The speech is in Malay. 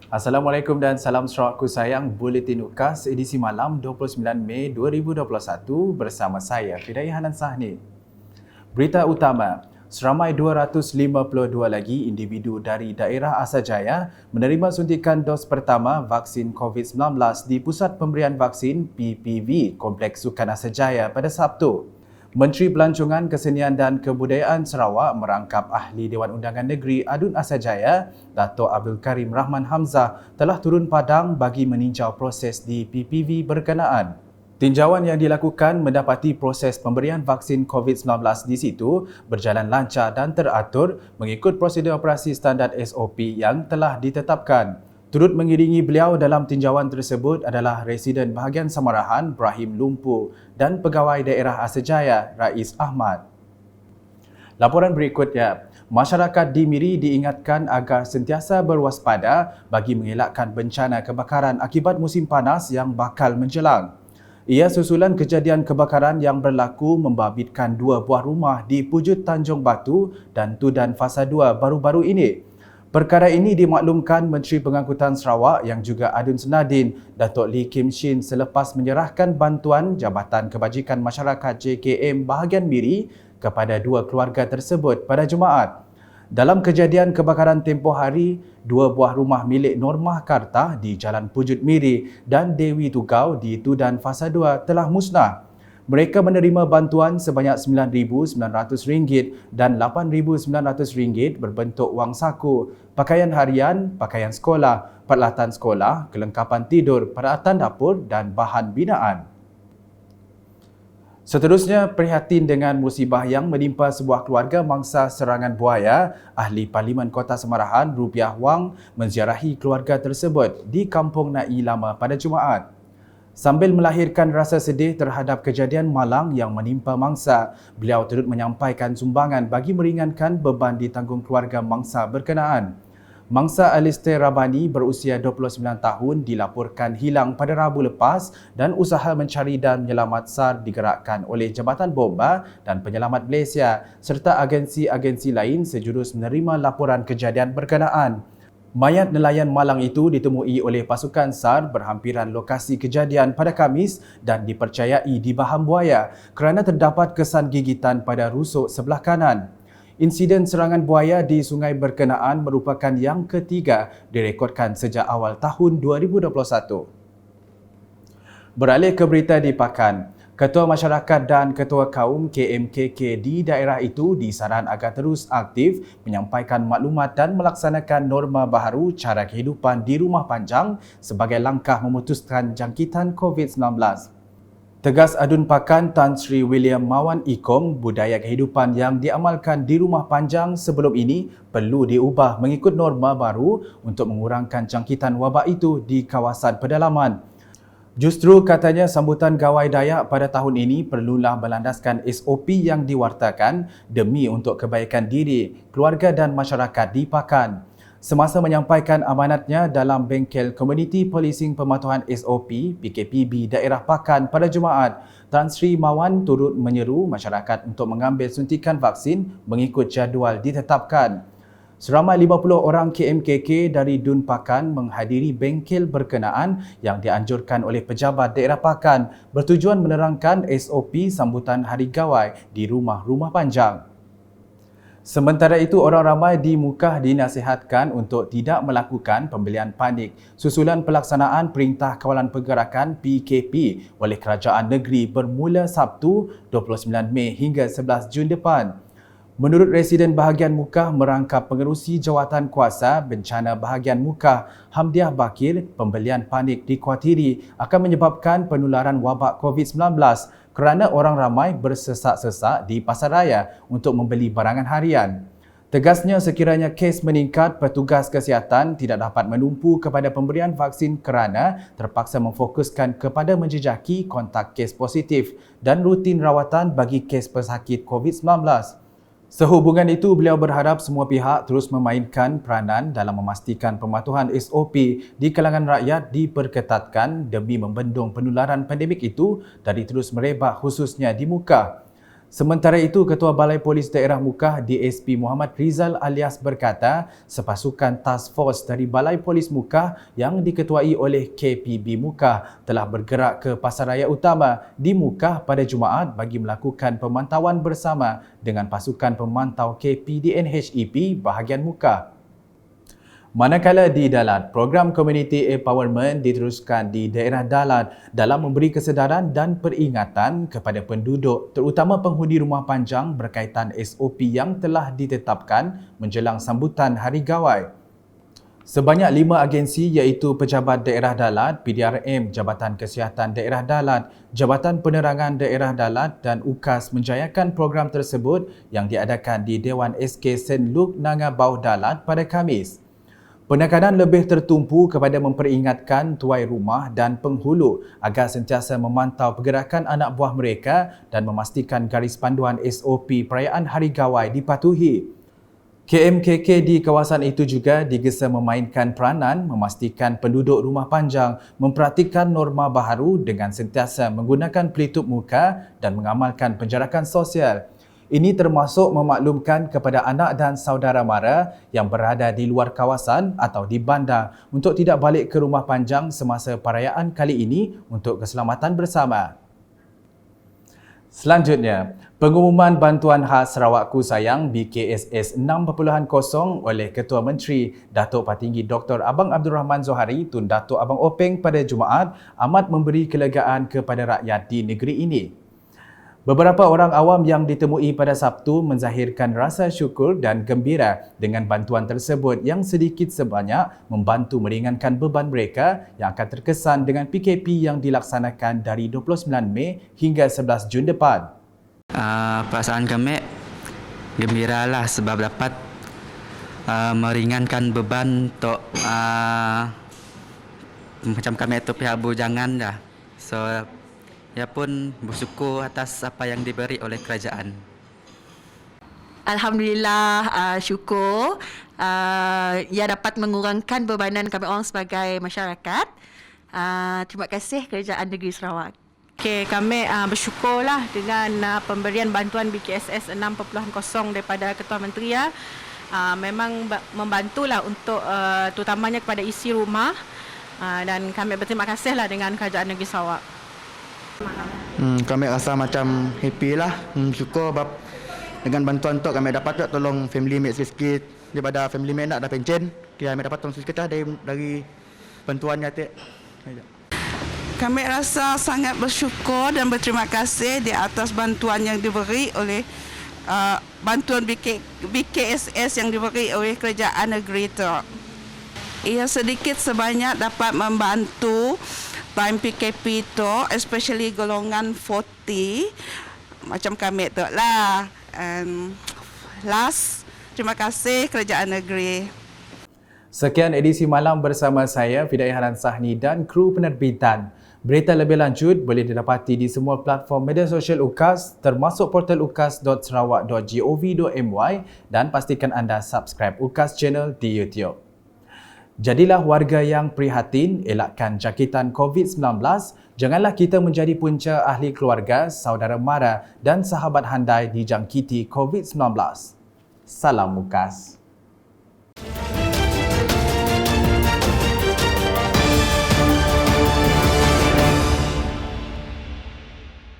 Assalamualaikum dan salam saudaraku sayang. Buletin UKAS edisi malam 29 Mei 2021 bersama saya Fidayah Hanan Sahni. Berita utama, seramai 252 lagi individu dari daerah Asajaya menerima suntikan dos pertama vaksin COVID-19 di Pusat Pemberian Vaksin PPV Kompleks Sukan Asajaya pada Sabtu. Menteri Pelancongan Kesenian dan Kebudayaan Sarawak merangkap Ahli Dewan Undangan Negeri Adun Asajaya, Dato' Abdul Karim Rahman Hamzah telah turun padang bagi meninjau proses di PPV berkenaan. Tinjauan yang dilakukan mendapati proses pemberian vaksin COVID-19 di situ berjalan lancar dan teratur mengikut prosedur operasi standard SOP yang telah ditetapkan. Turut mengiringi beliau dalam tinjauan tersebut adalah Residen Bahagian Samarahan Brahim Lumpu dan Pegawai Daerah Asajaya Rais Ahmad. Laporan berikutnya, masyarakat di Miri diingatkan agar sentiasa berwaspada bagi mengelakkan bencana kebakaran akibat musim panas yang bakal menjelang. Ia susulan kejadian kebakaran yang berlaku membabitkan 2 buah rumah di Pujut Tanjung Batu dan Tudan Fasa 2 baru-baru ini. Perkara ini dimaklumkan Menteri Pengangkutan Sarawak yang juga Adun Senadin, Datuk Lee Kim Shin selepas menyerahkan bantuan Jabatan Kebajikan Masyarakat JKM bahagian Miri kepada 2 keluarga tersebut pada Jumaat. Dalam kejadian kebakaran tempoh hari, 2 buah rumah milik Normah Karta di Jalan Pujut Miri dan Dewi Tugau di Tudan Fasa 2 telah musnah. Mereka menerima bantuan sebanyak RM9,900 dan RM8,900 berbentuk wang saku, pakaian harian, pakaian sekolah, peralatan sekolah, kelengkapan tidur, peralatan dapur dan bahan binaan. Seterusnya, prihatin dengan musibah yang menimpa sebuah keluarga mangsa serangan buaya, Ahli Parlimen Kota Semarahan, Rubiah Wang, menziarahi keluarga tersebut di Kampung Nai Lama pada Jumaat. Sambil melahirkan rasa sedih terhadap kejadian malang yang menimpa mangsa, beliau turut menyampaikan sumbangan bagi meringankan beban ditanggung keluarga mangsa berkenaan. Mangsa Alistair Rabani berusia 29 tahun dilaporkan hilang pada Rabu lepas dan usaha mencari dan menyelamat SAR digerakkan oleh Jabatan Bomba dan Penyelamat Malaysia serta agensi-agensi lain sejurus menerima laporan kejadian berkenaan. Mayat nelayan malang itu ditemui oleh pasukan SAR berhampiran lokasi kejadian pada Khamis dan dipercayai di Baham Buaya kerana terdapat kesan gigitan pada rusuk sebelah kanan. Insiden serangan buaya di sungai berkenaan merupakan yang ketiga direkodkan sejak awal tahun 2021. Beralih ke berita di Pakan. Ketua Masyarakat dan Ketua Kaum KMKK di daerah itu disaran agar terus aktif menyampaikan maklumat dan melaksanakan norma baharu cara kehidupan di rumah panjang sebagai langkah memutuskan jangkitan COVID-19. Tegas Adun Pakan Tan Sri William Mawan Ikom, budaya kehidupan yang diamalkan di rumah panjang sebelum ini perlu diubah mengikut norma baru untuk mengurangkan jangkitan wabak itu di kawasan pedalaman. Justru katanya sambutan gawai Dayak pada tahun ini perlulah berlandaskan SOP yang diwartakan demi untuk kebaikan diri, keluarga dan masyarakat di Pakan. Semasa menyampaikan amanatnya dalam bengkel Community Policing Pematuhan SOP PKPB daerah Pakan pada Jumaat, Tan Sri Mawan turut menyeru masyarakat untuk mengambil suntikan vaksin mengikut jadual ditetapkan. Seramai 50 orang KMKK dari Dun Pakan menghadiri bengkel berkenaan yang dianjurkan oleh pejabat daerah Pakan bertujuan menerangkan SOP sambutan Hari Gawai di rumah-rumah panjang. Sementara itu, orang ramai di Mukah dinasihatkan untuk tidak melakukan pembelian panik susulan pelaksanaan Perintah Kawalan Pergerakan PKP oleh Kerajaan Negeri bermula Sabtu 29 Mei hingga 11 Jun depan. Menurut Residen Bahagian Mukah merangkap Pengerusi Jawatan Kuasa Bencana Bahagian Mukah, Hamdiah Bakir, pembelian panik dikuatiri akan menyebabkan penularan wabak COVID-19 kerana orang ramai bersesak-sesak di pasaraya untuk membeli barangan harian. Tegasnya sekiranya kes meningkat, petugas kesihatan tidak dapat menumpu kepada pemberian vaksin kerana terpaksa memfokuskan kepada menjejaki kontak kes positif dan rutin rawatan bagi kes pesakit COVID-19. Sehubungan itu, beliau berharap semua pihak terus memainkan peranan dalam memastikan pematuhan SOP di kalangan rakyat diperketatkan demi membendung penularan pandemik itu dari terus merebak khususnya di Mukah. Sementara itu, Ketua Balai Polis Daerah Mukah DSP Muhammad Rizal Alias berkata, sepasukan task force dari Balai Polis Mukah yang diketuai oleh KPB Mukah telah bergerak ke Pasaraya Utama di Mukah pada Jumaat bagi melakukan pemantauan bersama dengan pasukan pemantau KPDNHEP bahagian Mukah. Manakala di Dalat, program Community Empowerment diteruskan di daerah Dalat dalam memberi kesedaran dan peringatan kepada penduduk terutama penghuni rumah panjang berkaitan SOP yang telah ditetapkan menjelang sambutan Hari Gawai. Sebanyak 5 agensi iaitu Pejabat Daerah Dalat, PDRM, Jabatan Kesihatan Daerah Dalat, Jabatan Penerangan Daerah Dalat dan UKAS menjayakan program tersebut yang diadakan di Dewan SK Sen Luke Nanga Bau Dalat pada Khamis. Penekanan lebih tertumpu kepada memperingatkan tuai rumah dan penghulu agar sentiasa memantau pergerakan anak buah mereka dan memastikan garis panduan SOP perayaan Hari Gawai dipatuhi. KMKK di kawasan itu juga digesa memainkan peranan memastikan penduduk rumah panjang mempraktikkan norma baharu dengan sentiasa menggunakan pelitup muka dan mengamalkan penjarakan sosial. Ini termasuk memaklumkan kepada anak dan saudara mara yang berada di luar kawasan atau di bandar untuk tidak balik ke rumah panjang semasa perayaan kali ini untuk keselamatan bersama. Selanjutnya, pengumuman Bantuan Khas Sarawakku Sayang BKSS 6.0 oleh Ketua Menteri Datuk Patinggi Dr. Abang Abdul Rahman Zohari Tun Datuk Abang Openg pada Jumaat amat memberi kelegaan kepada rakyat di negeri ini. Beberapa orang awam yang ditemui pada Sabtu menzahirkan rasa syukur dan gembira dengan bantuan tersebut yang sedikit sebanyak membantu meringankan beban mereka yang akan terkesan dengan PKP yang dilaksanakan dari 29 Mei hingga 11 Jun depan. Perasaan kami gembiralah sebab dapat meringankan beban untuk macam kami itu pihak bujangan dah. So ya pun bersyukur atas apa yang diberi oleh kerajaan. Alhamdulillah, syukur ia dapat mengurangkan bebanan kami orang sebagai masyarakat. Terima kasih Kerajaan Negeri Sarawak. Okay, kami bersyukurlah dengan pemberian bantuan BKSS 6.0 daripada Ketua Menteri. Memang membantulah untuk terutamanya kepada isi rumah dan kami berterima kasihlah dengan Kerajaan Negeri Sarawak. Kami rasa macam happy lah, syukur sebab dengan bantuan tu kami dapat tolong family mate sikit daripada family mate nak ada pencen, kami dapat tolong sikit dari bantuannya tu. Kami rasa sangat bersyukur dan berterima kasih di atas bantuan yang diberi oleh bantuan BKSS yang diberi oleh Kerajaan Negeri itu. Ia sedikit sebanyak dapat membantu time PKP itu, especially golongan 40 macam kami tu lah. And last, terima kasih Kerajaan Negeri. Sekian edisi malam bersama saya Fidayah Hanan Sahni dan kru penerbitan. Berita lebih lanjut boleh didapati di semua platform media sosial UKAS termasuk portal ukas.sarawak.gov.my dan pastikan anda subscribe UKAS channel di YouTube. Jadilah warga yang prihatin, elakkan jangkitan COVID-19, janganlah kita menjadi punca ahli keluarga, saudara mara dan sahabat handai dijangkiti COVID-19. Salam UKAS.